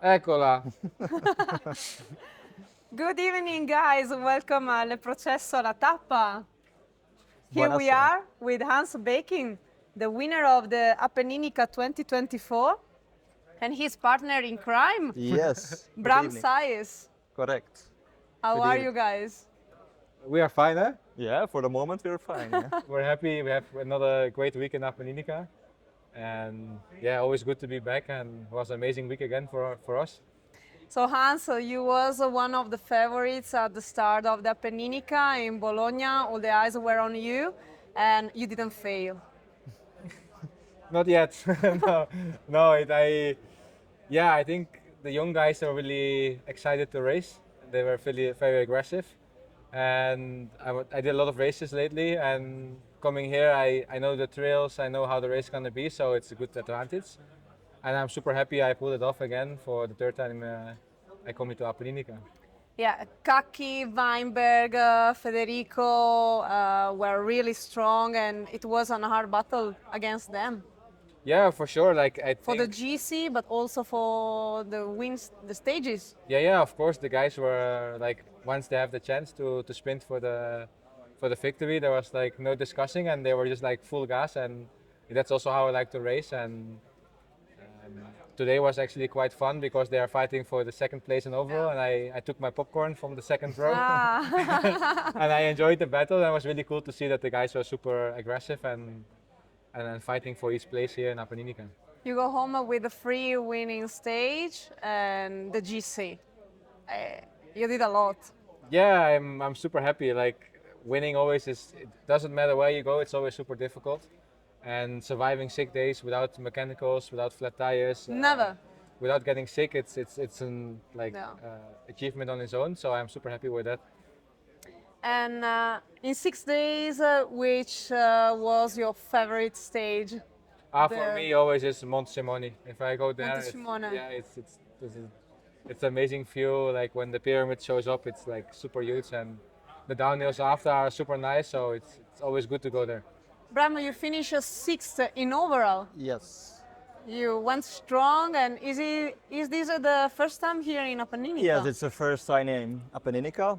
Eccola. Good evening, guys. Welcome al processo alla tappa. Here we Buonasera. are with Hans Beking, the winner of the Appenninica 2024, and his partner in crime, Yes, good Bram evening. Sayes. Correct. How Good are evening. you guys? We are fine, eh? Yeah, for the moment we're fine. Yeah. We're happy. We have another great week in Appenninica. And yeah, always good to be back, and it was an amazing week again for us. So Hans, you was one of the favorites at the start of the Appenninica in Bologna. All the eyes were on you, and you didn't fail. Not yet. No, no. Yeah, I think the young guys are really excited to race. They were really very aggressive, and I did a lot of races lately. And coming here, I know the trails. I know how the race is gonna be, so it's a good advantage. And I'm super happy I pulled it off again for the third time I come to Appenninica. Yeah, Kaki, Weinberg, Federico were really strong, and it was a hard battle against them Yeah, for sure. Like I for the think, GC, but also for the wins, the stages. yeah. Of course, the guys were like once they have the chance to sprint for the victory, there was like no discussing, and they were just like full gas, and that's also how I like to race. And today was actually quite fun because they are fighting for the second place in overall, and I took my popcorn from the second row, Ah. and I enjoyed the battle. And it was really cool to see that the guys were super aggressive and fighting for each place here in Appenninica. You go home with the free winning stage and the GC. Uh, you did a lot. Yeah, I'm super happy. Like winning always is. It doesn't matter where you go. It's always super difficult, and surviving 6 days without mechanicals, without flat tires, Never. without getting sick, it's an like No. achievement on its own. So I'm super happy with that. And in 6 days, which was your favorite stage? For The- me, always is Monte Simone. If I go there, Monte Simone. yeah, it's amazing view. Like when the pyramid shows up, it's like super huge, and the downhills after are super nice. So it's always good to go there. Bram, you finished sixth in overall. Yes. You went strong, and is this the first time here in Appenninica? Yes, it's the first time in Appenninica.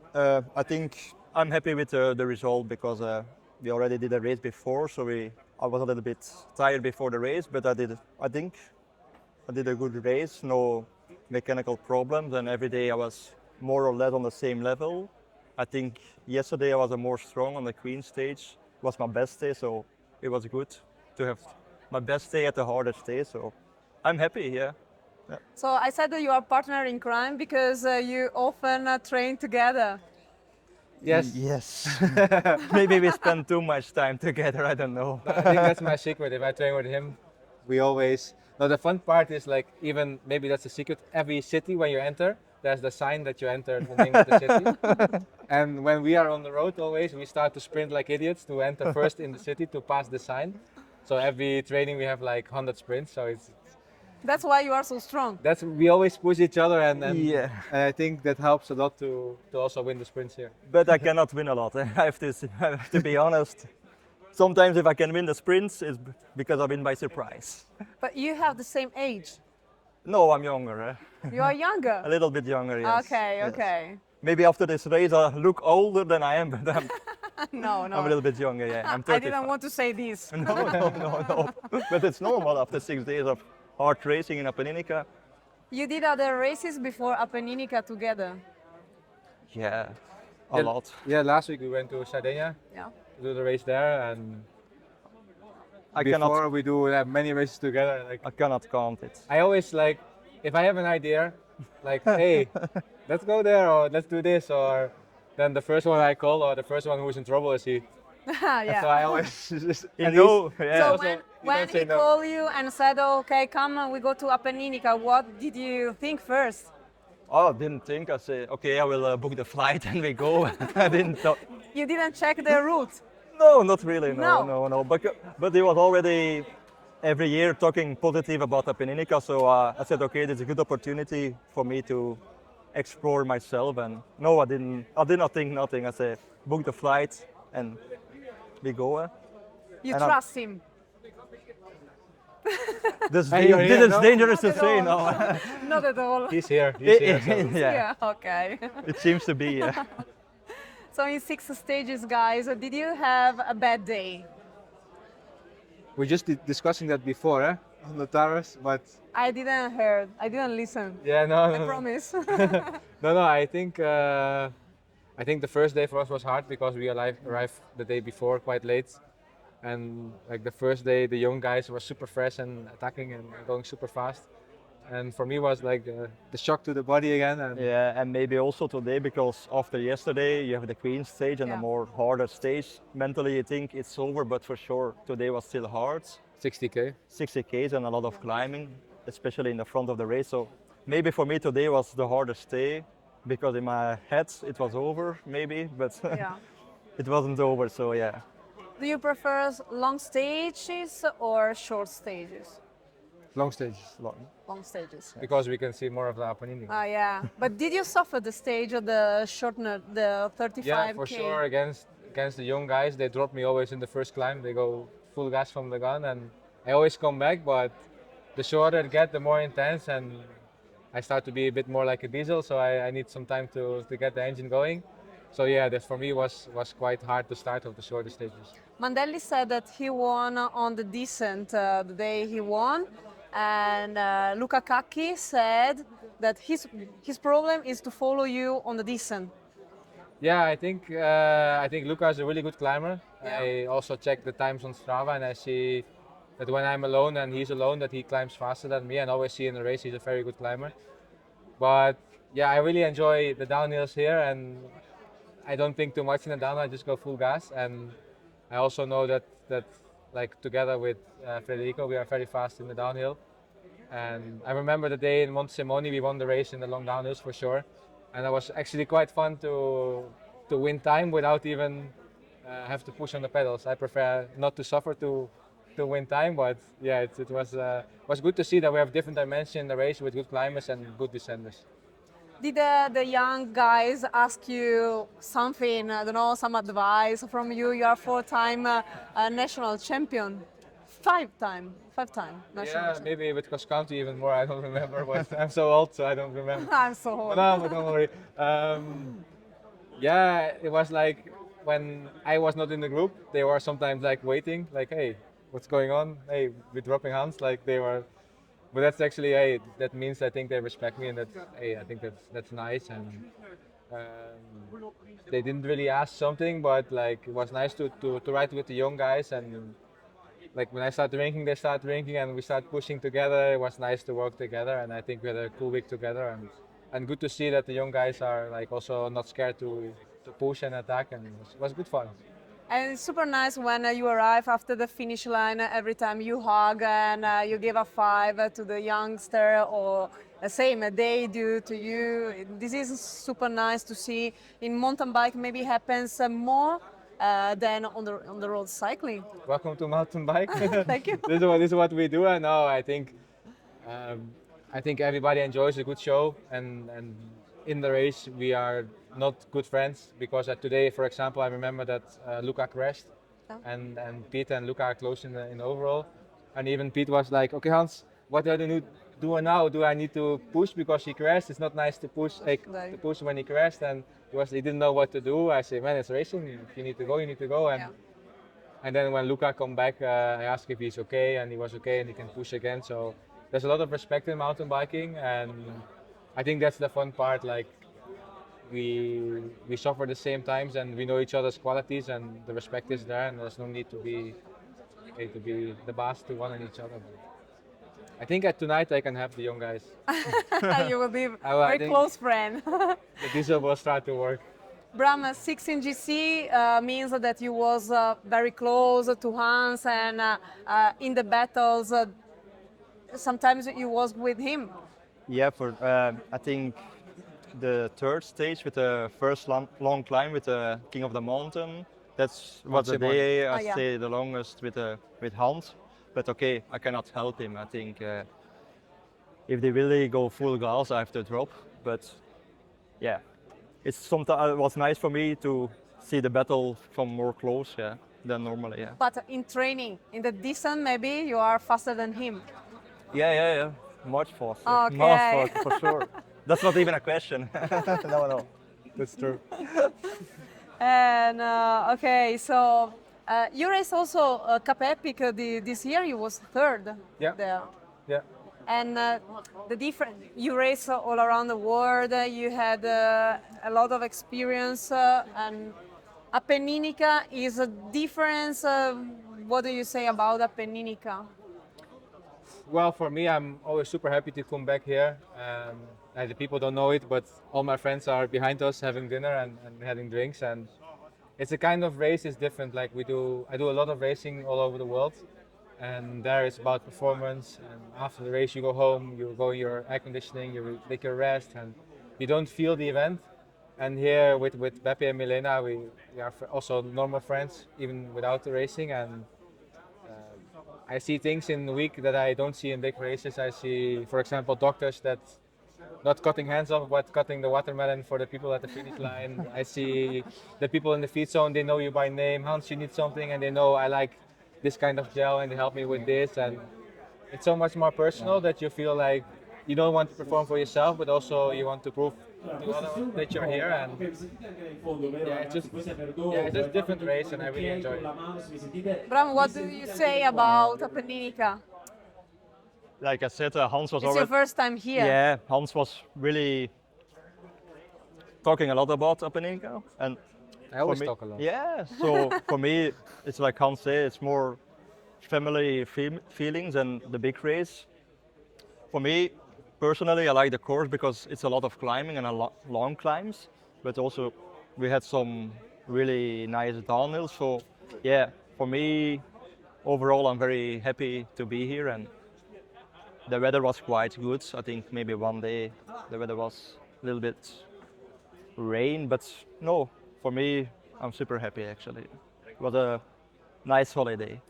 I think I'm happy with the result because we already did a race before, so I was a little bit tired before the race, but I think I did a good race, no mechanical problems, and every day I was more or less on the same level. I think yesterday I was more strong on the Queen stage. It was my best day, so it was good to have my best day at the hardest day. So I'm happy, yeah. So I said that you are partner in crime because you often train together. Yes. Yes. Maybe we spend too much time together, I don't know. I think that's my secret. If I train with him, we always. No, the fun part is like even maybe that's a secret. Every city when you enter, there's the sign that you entered the name of the city. And when we are on the road, always we start to sprint like idiots to enter first in the city to pass the sign. So every training we have like 100 sprints. So That's why you are so strong. that's we always push each other, and Yeah. and I think that helps a lot to also win the sprints here. But I cannot win a lot. I have to be honest. Sometimes if I can win the sprints, it's because I win by surprise. But you have the same age. No, I'm younger. You are younger. A little bit younger, yes. Okay, Yes. okay. Maybe after this race I look older than I am, but No, no. I'm a little bit younger, yeah. I'm 35. I didn't want to say this. No. But it's normal after 6 days of hard racing in Appenninica. You did other races before Appenninica together. Yeah, a Yeah, lot. Yeah, last week we went to Sardinia Yeah. to do the race there, and I before cannot, we do many races together. Like I cannot count it. I always like, if I have an idea, like hey, let's go there or let's do this, or then the first one I call or the first one who's in trouble is he. Yeah. So I always just You and know, he's- yeah. So also, when, you when don't say he no. called you and said, okay, come we go to Appenninica, what did you think first? Oh, I didn't think. I said, okay, I will book the flight and we go. I didn't thought. You didn't check the route. No, not really. No. No. But he was already every year talking positive about Appenninica. So I said, okay, this is a good opportunity for me to explore myself. And no, I didn't. I did not think nothing. I said, book the flight and we go. You And I'm- trust him. That's, Hey, you're here, that's no? dangerous to Not at say all. now. Not at all. He's here. He's here. So. Yeah, Yeah, okay. it seems to be. Yeah. So in 6 stages, guys, did you have a bad day? We're just discussing that before, on the terrace, but I didn't hear. I didn't listen. yeah, no, I no, no. promise. No. I think the first day for us was hard because we arrived the day before quite late, and like the first day, the young guys were super fresh and attacking and going super fast, and for me was like the shock to the body again. And Yeah, and maybe also today because after yesterday you have the Queen stage and Yeah. a more harder stage. Mentally you think it's over, but for sure today was still hard. 60k. 60 Ks and a lot of climbing, especially in the front of the race. So maybe for me today was the hardest day because in my head it was over maybe, but Yeah. it wasn't over. So yeah, Do you prefer long stages or short stages? Long stages Long stages. because we can see more of the Apennine. Oh yeah. But did you suffer the stage of the shortener, the 35K? Yeah, for sure. Against the young guys, they drop me always in the first climb. They go full gas from the gun, and I always come back. But the shorter it gets, the more intense, and I start to be a bit more like a diesel. So I need some time to get the engine going. So yeah, that for me was quite hard to start of the shorter stages. Mandelli said that he won on the descent the day he won, and Luca Cacchi said that his problem is to follow you on the descent. Yeah, I think Luca is a really good climber. Yeah. I also check the times on Strava, and I see that when I'm alone and he's alone, that he climbs faster than me. And always see in the race he's a very good climber. But yeah, I really enjoy the downhills here, and I don't think too much in the downhill. I just go full gas, and I also know that like together with Federico, we are very fast in the downhill. And I remember the day in Monte Simoni, we won the race in the long downhills for sure, and it was actually quite fun to win time without even have to push on the pedals. I prefer not to suffer to win time, but yeah, it was good to see that we have different dimensions in the race with good climbers and good descenders. Did the young guys ask you something? I don't know, some advice from you? You are four-time national champion, five-time national Yeah, champion. maybe with cross country even more. I don't remember, but I'm so old, so I don't remember. I'm so old. No, but don't worry. Yeah, it was like when I was not in the group, they were sometimes like waiting, like, hey, what's going on? Hey, we're dropping hands, like they were. But that's actually, hey, that means I think they respect me, and that's, hey, I think that's nice. And they didn't really ask something, but like it was nice to ride with the young guys, and like when I start drinking, they start drinking, and we start pushing together. It was nice to work together, and I think we had a cool week together, and good to see that the young guys are like also not scared to push and attack, and it was good fun. And it's super nice when you arrive after the finish line. Every time you hug and you give a five to the youngster, or same they do to you. This is super nice to see. In mountain bike, maybe happens more than on the road cycling. Welcome to mountain bike. Thank you. This is what we do, and now I think everybody enjoys a good show, and in the race we are not good friends because today, for example, I remember that Luca crashed, Oh. and Pete and Luca are close in the overall, and even Pete was like, okay, Hans, what do I do now? Do I need to push because he crashed? It's not nice to push Right. to push when he crashed, and he didn't know what to do. I said, man, it's racing. If you need to go, you need to go. And Yeah. and then when Luca come back, I asked if he's okay, and he was okay, and he can push again. So there's a lot of respect in mountain biking, and I think that's the fun part. Like we suffer the same times, and we know each other's qualities, and the respect is there, and there's no need to be the boss to one on each other. I think tonight I can have the young guys. You will be I very think- close friend. The diesel will start to work. Bram, 6 in GC means that you was very close to Hans, and in the battles, sometimes you was with him. yeah. For I think the third stage with the first long climb with the King of the Mountain. That's was the Monte day I Oh, yeah. stayed the longest with Hans. But okay, I cannot help him. I think if they really go full gas, I have to drop. But yeah, it's sometimes it was nice for me to see the battle from more close. Yeah, than normally. Yeah. But in training, in the distance, maybe you are faster than him. Yeah. Much faster. Okay. Much faster for sure. That's not even a question. No. That's true. And okay, so you raced also Cap Epic this year. You was third Yeah. there. Yeah. And the different, you race all around the world. You had a lot of experience, and Appenninica is a difference. What do you say about Appenninica? Well, for me, I'm always super happy to come back here. And the people don't know it, but all my friends are behind us having dinner and having drinks. And it's a kind of race. It's different. Like I do a lot of racing all over the world, and there it's about performance. And after the race, you go home, you go in your air conditioning, you take your rest, and you don't feel the event. And here with Beppe and Milena, we are also normal friends, even without the racing. And I see things in the week that I don't see in big races. I see, for example, doctors that not cutting hands off, but cutting the watermelon for the people at the finish line. I see the people in the feed zone, they know you by name. Hans, you need something, and they know I like this kind of gel, and they help me with this. And it's so much more personal that you feel like you don't want to perform for yourself, but also you want to prove to others that you're here. And it's just different race, and I really enjoy it. Bram, what do you say about Appenninica? Like I said, Hans was It's your first time here. Yeah, Hans was really talking a lot about Appenninica, and I always for me, talk a lot. Yeah, so for me, it's like Hans said, it's more family feelings and the big race. For me, personally, I like the course because it's a lot of climbing and long climbs, but also we had some really nice downhills. So yeah, for me, overall, I'm very happy to be here, and the weather was quite good. I think maybe one day the weather was a little bit rain, but no, for me, I'm super happy actually. It was a nice holiday.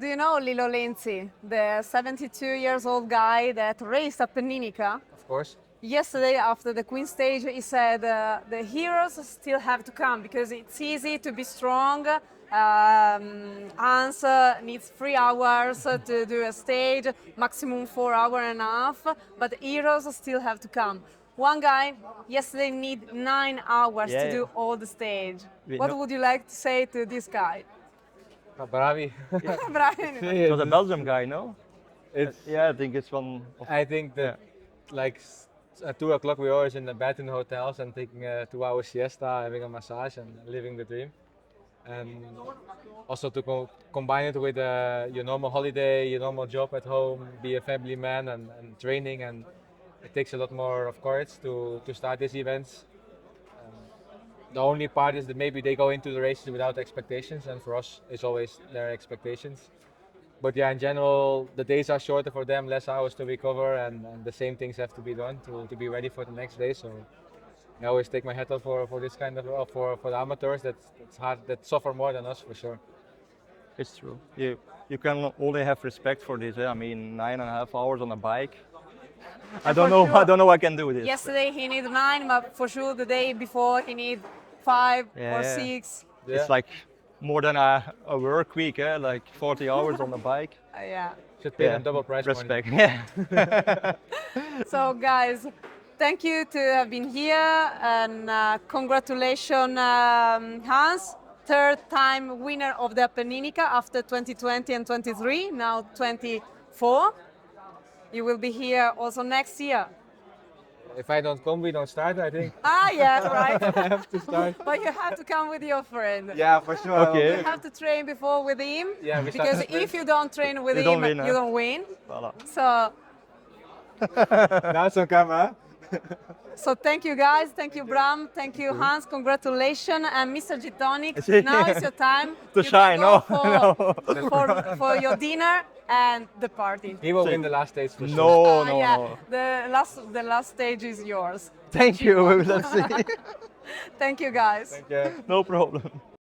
Do you know Lilo Lenzi, the 72 years old guy that raced Appenninica? Of course. Yesterday, after the Queen stage, he said the heroes still have to come because it's easy to be strong. Hans needs 3 hours to do a stage, maximum 4.5 hours, but heroes still have to come. One guy yesterday need 9 hours to do all the stage. What would you like to say to this guy? Bravi. Brian. It was a Belgium guy, no? It's, Yeah, I think it's one. I think that like at 2 o'clock we're always in the bed in the hotels and taking a 2-hour siesta, having a massage and living the dream. And also to combine it with your normal holiday, your normal job at home, be a family man and training, and it takes a lot more of courage to start these events. The only part is that maybe they go into the races without expectations, and for us it's always their expectations. But yeah, in general, the days are shorter for them, less hours to recover, and the same things have to be done to be ready for the next day. So I always take my hat off for this kind of for the amateurs that's hard, that suffer more than us for sure. It's true. You can only have respect for this. I mean, 9.5 hours on a bike. I don't know. sure. I don't know I can do this. Yesterday he needed 9, but for sure the day before he need 5 or 6. Yeah. It's like more than a work week, like 40 hours on the bike. Yeah. Should pay them double price money. Respect. Yeah. So guys, thank you to have been here, and congratulations Hans, 3rd time winner of the Appenninica after 2020 and 23, now 24. You will be here also next year. If I don't come, we don't start, I think. Ah, yeah, right. I have to start. But you have to come with your friend. Yeah, for sure. Okay. You have to train before with him. Yeah, we start because to train. if you don't train with You him, don't win, you huh? don't win. Voilà. So, Now it's on camera. so thank you guys, thank you Bram, thank you Hans, congratulations, and Mr. Gitonic. Now is your time To You shine, can go no, for your dinner and the party. He will win the last stage for sure. No, no, yeah, no. the last stage is yours. Thank you. Let's see. Thank you guys. Yeah. No problem.